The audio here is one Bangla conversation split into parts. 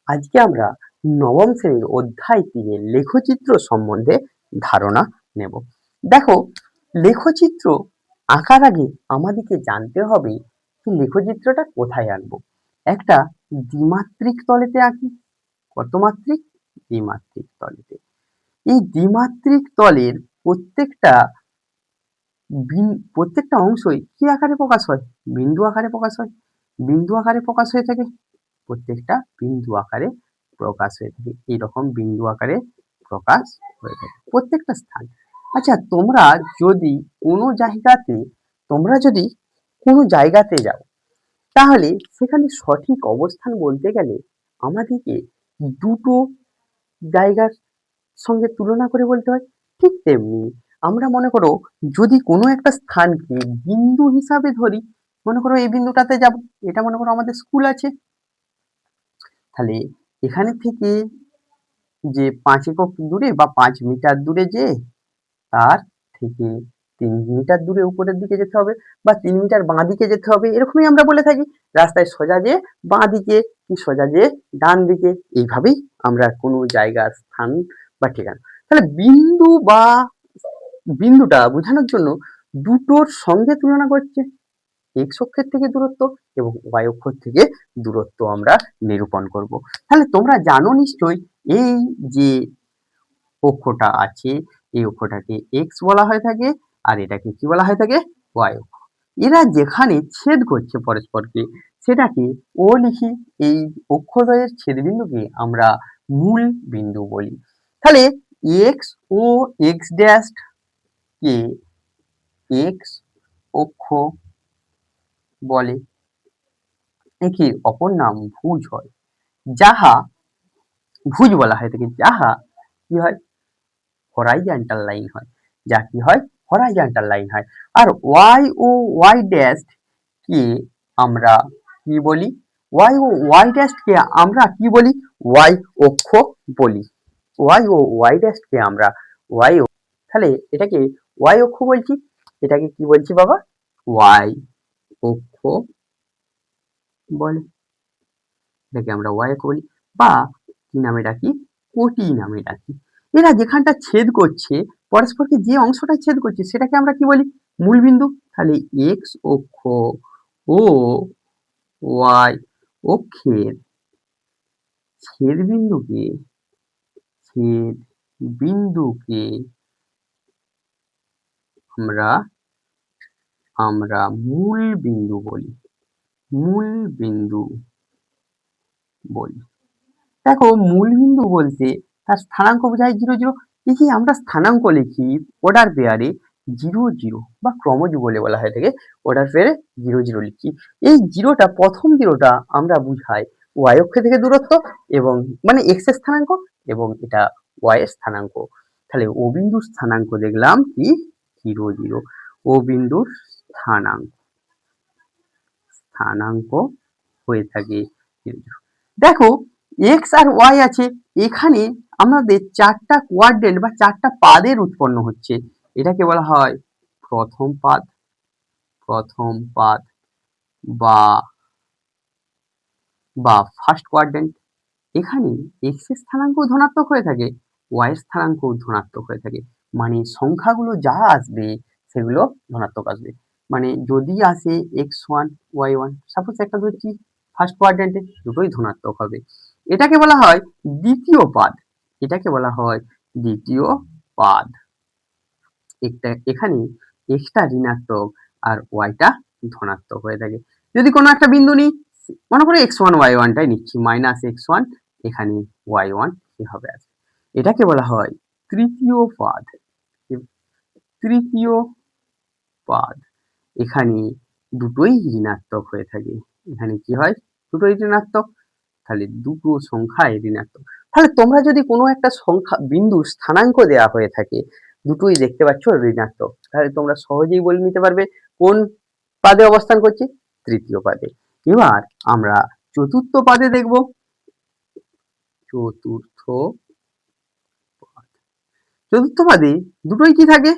আজকে আমরা নবম শ্রেণীর অধ্যায় 3 লেখচিত্র সম্বন্ধে ধারণা নেব। দেখো, লেখচিত্র আঁকার আগে আমাদেরকে জানতে হবে যে লেখচিত্রটা কোথায় আঁকবো। একটা দ্বিমাত্রিক তলেতে আঁকি। কত মাত্রিক? দ্বিমাত্রিক তলেতে। এই দ্বিমাত্রিক তলের প্রত্যেকটা অংশই কি আকারে প্রকাশ হয়? বিন্দু আকারে প্রকাশ হয়। বিন্দু আকারে প্রকাশ হয়ে থাকে। প্রত্যেকটা বিন্দু আকারে প্রকাশ হয়ে থাকে। এইরকম বিন্দু আকারে প্রকাশ হয়ে থাকে প্রত্যেকটা স্থান। আচ্ছা, তোমরা যদি কোনো জায়গাতে যাও, তাহলে সেখানে সঠিক অবস্থান বলতে গেলে আমাদেরকে দুটো জায়গার সঙ্গে তুলনা করে বলতে হয়। ঠিক তেমনি আমরা মনে করো যদি কোনো একটা স্থানকে বিন্দু হিসাবে ধরি, মনে করো এই বিন্দুটাতে যাব, এটা মনে করো আমাদের স্কুল আছে, তাহলে এখানে থেকে যে 5 একক দূরে বা 5 মিটার দূরে যে তার থেকে 3 মিটার দূরে উপরের দিকে যেতে হবে বা 3 মিটার বাঁ দিকে যেতে হবে, এরকমই আমরা বলে থাকি। রাস্তায় সোজা যেয়ে বাঁ দিকে কি সোজা যেয়ে ডান দিকে, এইভাবেই আমরা কোনো জায়গার স্থান বা ঠিকানা। তাহলে বিন্দুটা বোঝানোর জন্য দুটোর সঙ্গে তুলনা করছে। এক্স অক্ষের থেকে দূরত্ব এবং ওয়াই অক্ষর থেকে দূরত্ব আমরা নিরূপণ করব। তাহলে তোমরা জানো নিশ্চয়ই এই যে অক্ষটা আছে, এই অক্ষটাকে এক্স বলা হয়ে থাকে আর এটাকে কি বলা হয়ে থাকে? ওয়াই অক্ষ। এরা যেখানে ছেদ করছে পরস্পরকে সেটাকে ও লিখি। এই অক্ষদ্বয়ের ছেদবিন্দুকে আমরা মূল বিন্দু বলি। তাহলে এক্স ও এক্স ড্যাশ কে এক্স অক্ষ বলে। একে অপর নাম ভুজ হয়, যাহা ভুজ বলা হয়ে থাকে, যাহা কি হয়? হরাইজন্টাল লাইন হয়, যা কি হয়? হরাইজন্টাল লাইন হয়। আর ওয়াই ও ওয়াই ড্যাশ কে আমরা কি বলি? ওয়াই ও ওয়াই ড্যাশ কে আমরা কি বলি? ওয়াই অক্ষ বলি। ওয়াই ও ওয়াই ড্যাশ কে আমরা ওয়াই, তাহলে এটাকে ওয়াই অক্ষ বলছি। এটাকে কি বলছি বাবা? ওয়াই অক্ষ বলে। এটাকে আমরা ওয়াই অক্ষ বলি বা কি নামে ডাকি? কোটি নামে ডাকি। এরা যেখানটা ছেদ করছে, পরস্পরকে যে অংশটা ছেদ করছে সেটাকে আমরা কি বলি? মূলবিন্দু। তাহলে এক্স অক্ষ ও ওয়াই অক্ষের ছেদ বিন্দুকে আমরা আমরা মূল বিন্দু বলি। দেখো, মূলবিন্দু বলতে তার স্থানাঙ্ক বোঝায় 0 0। এই যে আমরা স্থানাঙ্ক লিখি অর্ডার পেয়ারে 0 0 বা ক্রমযুগলে বলা হয়ে থাকে, অর্ডার পেয়ারে 0 0 লিখি। এই প্রথম জিরোটা আমরা বুঝাই ওয়াই অক্ষ থেকে দূরত্ব এবং মানে এক্স এর স্থানাঙ্ক, এবং এটা ওয়াই এর স্থানাঙ্ক। তাহলে ও বিন্দুর স্থানাঙ্ক দেখলাম কি? 0 0। ও বিন্দুর স্থানাঙ্ক হয়ে থাকে 0 0। দেখো, এক্স আর ওয়াই আছে, এখানে আমাদের 4টা কোয়াড্রেন্ট বা 4টা পাদের উৎপন্ন হচ্ছে। এটাকে বলা হয় প্রথম পাদ বা ফার্স্ট কোয়াড্রেন্ট। এখানে এক্স এর স্থানাঙ্ক ধনাত্মক হয়ে থাকে, ওয়াই এর স্থানাঙ্ক ধনাত্মক হয়ে থাকে। মানে সংখ্যাগুলো যা আসবে সেগুলো ধনাত্মক আসবে। মানে যদি আসে x1 y1, সাপোজ একটা ধরছি ফার্স্ট কোয়াড্রেন্টে, দুটোই ধনাত্মক হবে। এটাকে বলা হয় দ্বিতীয় পাদ। এখানে এক্সটা ঋণাত্মক আর ওয়াইটা ধনাত্মক হয়ে থাকে। যদি কোনো একটা বিন্দু নিই, মনে করো x1 y1 টাই নিচ্ছি, -x1 এখানে y1 এভাবে আছে। এটাকে বলা হয় তৃতীয় পাদ। এখানে দুটোই ঋণাত্মক হয়ে থাকে। এখানে কি হয়? দুটোই ঋণাত্মক। তাহলে দুটো সংখ্যায় ঋণাত্মক। তাহলে তোমরা যদি কোনো একটা বিন্দুর স্থানাঙ্ক দেওয়া হয়ে থাকে, দুটোই দেখতে পাচ্ছ ঋণাত্মক, তাহলে তোমরা সহজেই বলে নিতে পারবে কোন পাদে অবস্থান করছে? তৃতীয় পাদে। এবার আমরা চতুর্থ পাদে দেখব। চতুর্থ পাদে দুটোই কি থাকে?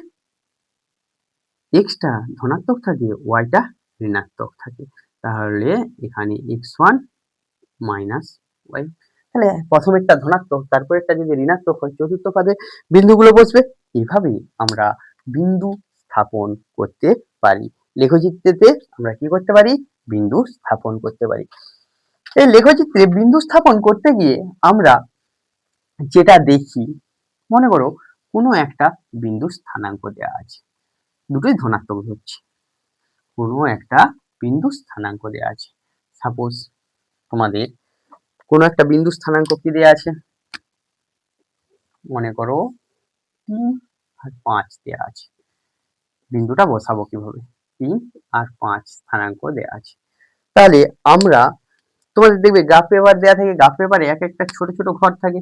এক্সটা ধনাত্মক থাকে, ওয়াইটা ঋণাত্মক থাকে। তাহলে এখানে x1 - y। তাহলে প্রথমেরটা ধনাত্মক, তারপরেরটা যদি ঋণাত্মক হয়, চতুর্থ পাদে বিন্দুগুলো বসবে। এইভাবেই আমরা বিন্দু স্থাপন করতে পারি। লেখচিত্রেতে আমরা কি করতে পারি? বিন্দু স্থাপন করতে পারি। এই লেখচিত্রে বিন্দু স্থাপন করতে গিয়ে আমরা যেটা দেখি, মনে করো কোনো একটা বিন্দু স্থানাঙ্ক দেওয়া আছে, দুটোই ধনাত্মক ধরছি, কোনো একটা বিন্দু স্থানাঙ্ক দেওয়া আছে। সাপোজ তোমাদের কোনো একটা বিন্দু স্থানাঙ্ক কি দেওয়া আছে, মনে করো 3 আর 5 দেওয়া আছে। বিন্দুটা বসাবো কিভাবে? 3 আর 5 স্থানাঙ্ক দেওয়া আছে। তাহলে আমরা তোমাদের দেখবে গ্রাফ পেপার দেওয়া থাকে, গ্রাফ পেপারে এক একটা ছোট ছোট ঘর থাকে,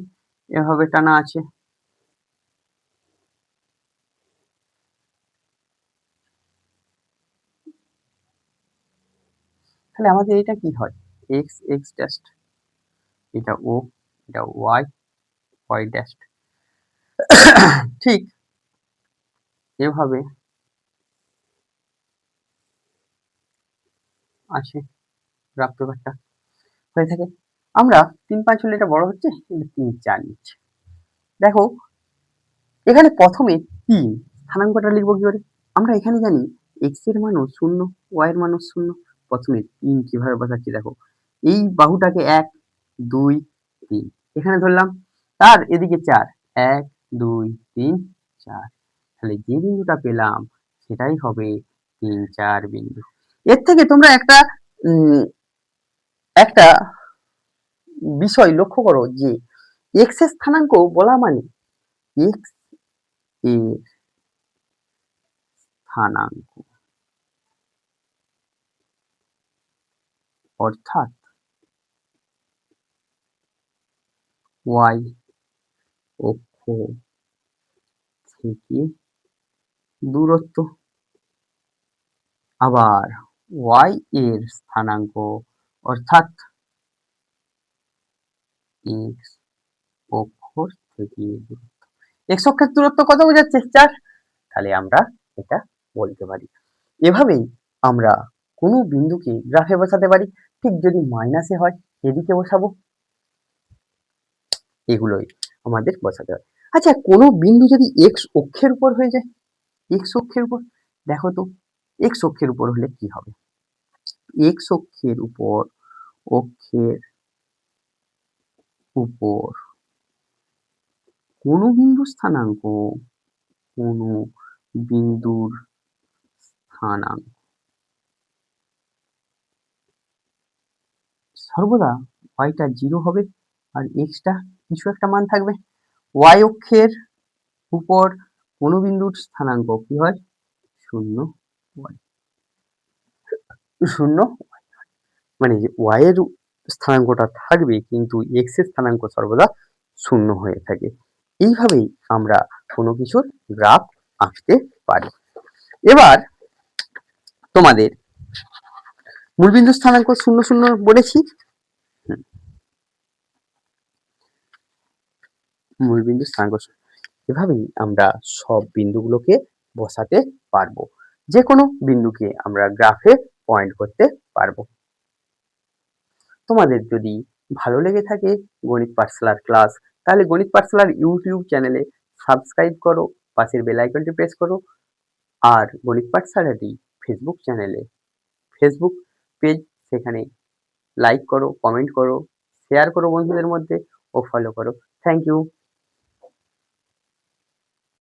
এভাবে টানা আছে। তাহলে আমাদের এটা কি হয়? এক্স এক্স ড্যাশ, এটা ও, এটা ওয়াই ওয়াই ড্যাশ। ঠিক এভাবে আছে গ্রাফ পেপারটা হয়ে থাকে। আমরা 3 5 হলে এটা বড় হচ্ছে, কিন্তু 3 4 নিচ্ছে। দেখো এখানে প্রথমে 3 স্থানাঙ্কটা লিখবো কি করে? আমরা এখানে জানি এক্স এর মানও 0, ওয়াই এর মানও 0। প্রথমে 3 কিভাবে বসাচ্ছি দেখো, এই বাহুটাকে 1 2 3 এখানে ধরলাম, তার এদিকে 4 1 2 3 4। তাহলে যে বিন্দুটা পেলাম সেটাই হবে 3 4 বিন্দু। এর থেকে তোমরা একটা বিষয় লক্ষ্য করো যে এক্স এর স্থানাঙ্ক বলা মানে এক্স এর স্থানাঙ্ক, অর্থাৎ ওয়াই অক্ষ থেকে দূরত্ব, আবার ওয়াই এর স্থানাঙ্ক অর্থাৎ এক্স অক্ষ থেকে দূরত্ব। এক্স অক্ষের দূরত্ব কত বোঝাচ্ছে? 4। তাহলে আমরা এটা বলতে পারি। এভাবেই আমরা কোনো বিন্দুকে গ্রাফে বসাতে পারি। ঠিক যদি মাইনাসে হয় এদিকে বসাবো, এগুলোই আমাদের বসাতে হয়। আচ্ছা, কোনো বিন্দু যদি এক্স অক্ষের উপর হয়ে যায়, এক্স অক্ষের উপর, দেখো তো এক্স অক্ষের উপর হলে কি হবে? এক্স অক্ষের উপর, অক্ষের উপর কোনো বিন্দুর স্থানাঙ্ক, কোনো বিন্দুর স্থানাঙ্ক সর্বদা ওয়াইটা 0 হবে আর এক্সটা কিছু একটা মান থাকবে। ওয়াই অক্ষের উপর কোনো বিন্দুর স্থানাঙ্ক কি হয়? 0 ওয়াই, 0 মানে যে ওয়াই এর স্থানাঙ্কটা থাকবে কিন্তু এক্স এর স্থানাঙ্ক সর্বদা 0 হয়ে থাকে। এইভাবেই আমরা কোনো কিছুর গ্রাফ আঁকতে পারি। এবার তোমাদের মূলবিন্দু স্থানাঙ্ক 0 0 বলেছি, মূলবিন্দু স্থানাঙ্ক এভাবেই আমরা সব বিন্দুগুলোকে বসাতে পারবো। যে কোনো বিন্দুকে আমরা গ্রাফে পয়েন্ট করতে পারবো। তোমাদের যদি ভালো লেগে থাকে গণিত পাঠশালার ক্লাস, তাহলে গণিত পাঠশালার ইউটিউব চ্যানেলে সাবস্ক্রাইব করো, পাশের বেল আইকনটি প্রেস করো। আর গণিত পাঠশালাটি ফেসবুক চ্যানেলে, ফেসবুক পেজ, সেখানে লাইক করো, কমেন্ট করো, শেয়ার করো বন্ধুদের মধ্যে ও ফলো করো। Thank you.